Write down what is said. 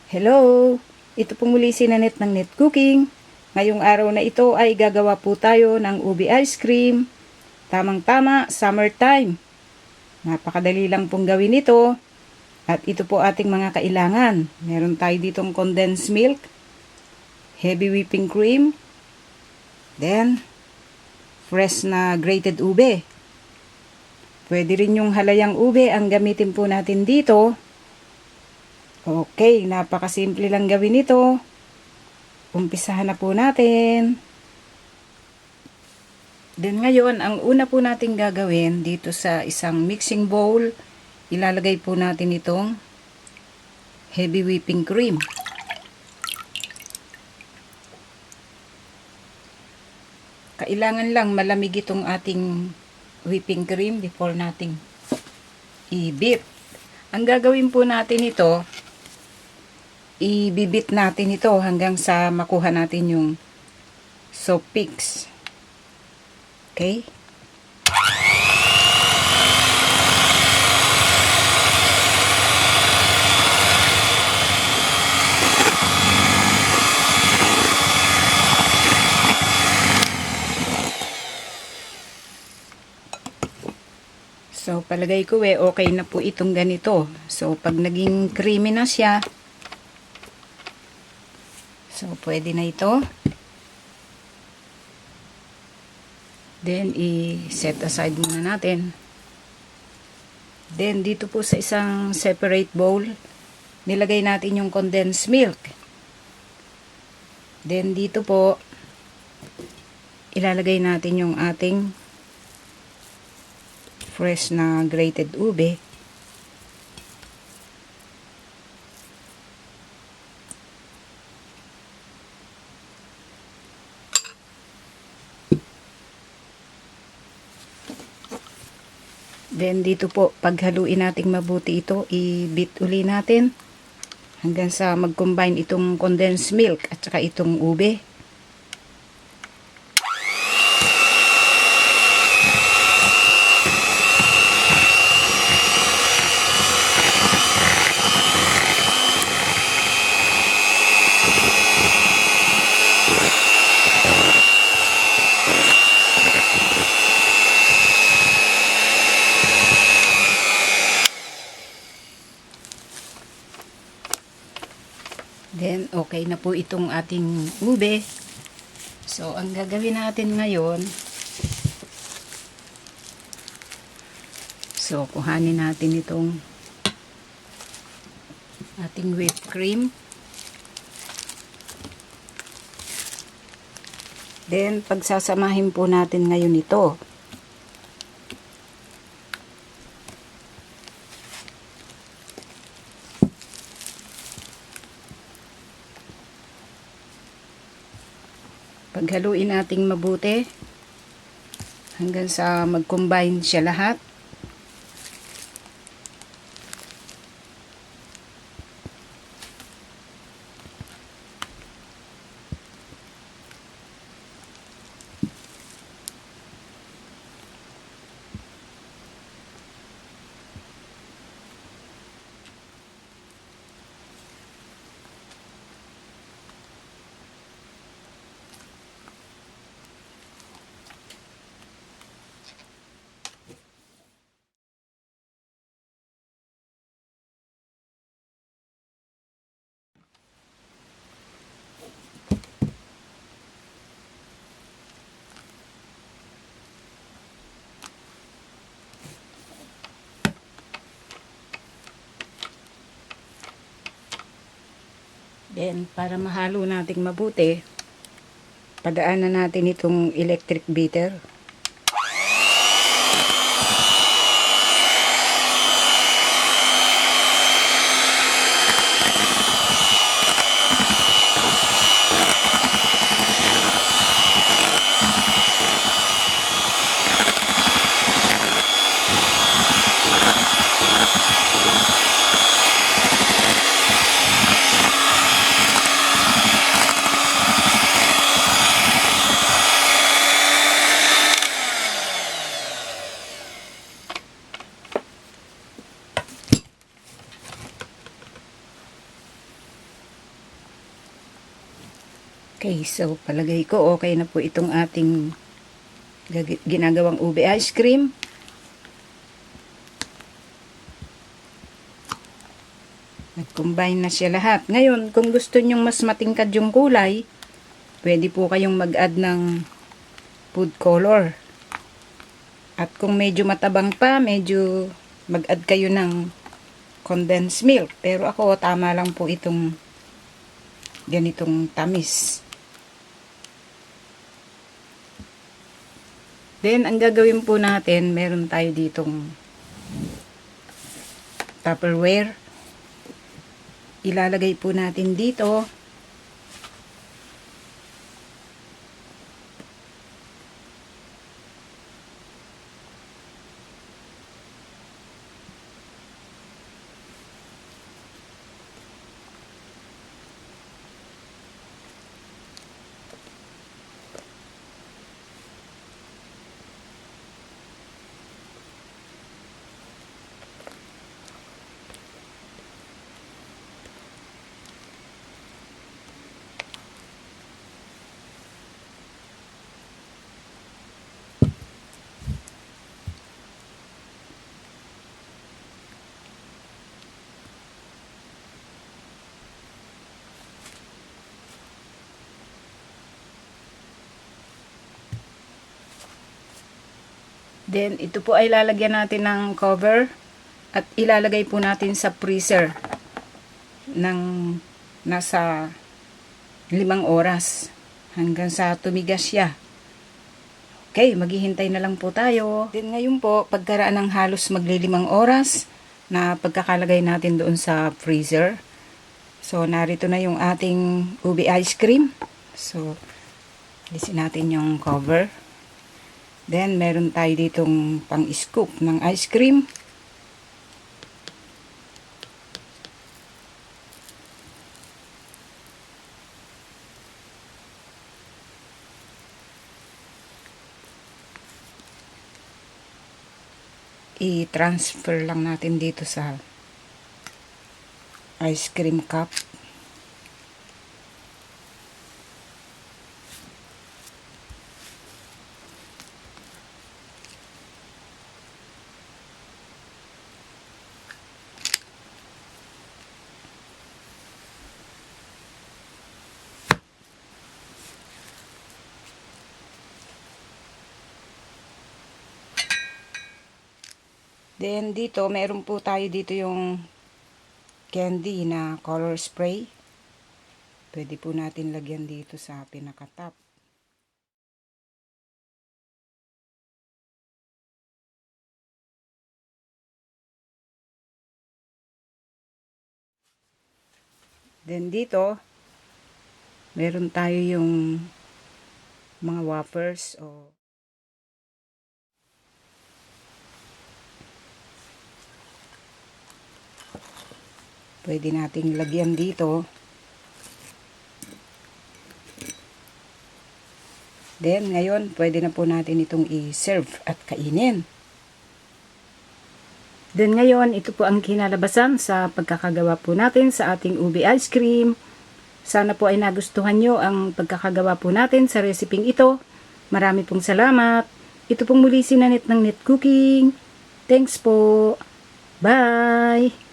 Hello! Ito po muli si Nanette ng Net Cooking. Ngayong araw na ito ay gagawa po tayo ng ube ice cream. Tamang-tama, summertime. Napakadali lang pong gawin ito. At ito po ating mga kailangan. Meron tayo ditong condensed milk, heavy whipping cream, then fresh na grated ube. Pwede rin yung halayang ube ang gamitin po natin dito. Okay, napakasimple lang gawin ito. Umpisahan na po natin. Then ngayon, ang una po natin gagawin dito sa isang mixing bowl, ilalagay po natin itong heavy whipping cream. Kailangan lang malamig itong ating whipping cream before nating i-beat. Ang gagawin po natin ito, ibibit natin ito hanggang sa makuha natin yung soft peaks. Okay? So, palagay ko okay na po itong ganito. So, pag naging creamy na siya, so, pwede na ito. Then, i-set aside muna natin. Then, dito po sa isang separate bowl, nilagay natin yung condensed milk. Then, dito po, ilalagay natin yung ating fresh na grated ube. Then dito po, paghaluin nating mabuti ito, i-beat uli natin hanggang sa mag-combine itong condensed milk at saka itong ube. Then, okay na po itong ating ube. So, ang gagawin natin ngayon, so, kuhanin natin itong ating whipped cream. Then, pagsasamahin po natin ngayon ito. Paghaluin nating mabuti hanggang sa mag-combine siya lahat. Then, para mahalo nating mabuti, padaanan natin itong electric beater. Okay, so palagay ko okay na po itong ating ginagawang ube ice cream. Nag-combine na siya lahat. Ngayon, kung gusto nyong mas matingkad yung kulay, pwede po kayong mag-add ng food color. At kung medyo matabang pa, medyo mag-add kayo ng condensed milk. Pero ako, tama lang po itong ganitong tamis. Then, ang gagawin po natin, meron tayo ditong Tupperware. Ilalagay po natin dito. Then, ito po ay lalagyan natin ng cover at ilalagay po natin sa freezer ng nasa 5 oras hanggang sa tumigas siya. Okay, maghihintay na lang po tayo. Then, ngayon po, pagkaraan ng halos magli-5 oras na pagkakalagay natin doon sa freezer. So, narito na yung ating ube ice cream. So, alisin natin yung cover. Then, meron tayo ditong pang-scoop ng ice cream. I-transfer lang natin dito sa ice cream cup. Then, dito, meron po tayo dito yung candy na color spray. Pwede po natin lagyan dito sa pinaka-top. Then, dito, meron tayo yung mga wafers o pwede nating lagyan dito. Then, ngayon, pwede na po natin itong i-serve at kainin. Then, ngayon, ito po ang kinalabasan sa pagkakagawa po natin sa ating ube ice cream. Sana po ay nagustuhan nyo ang pagkakagawa po natin sa reseping ito. Marami pong salamat. Ito pong muli si Nanette ng Net Cooking. Thanks po. Bye!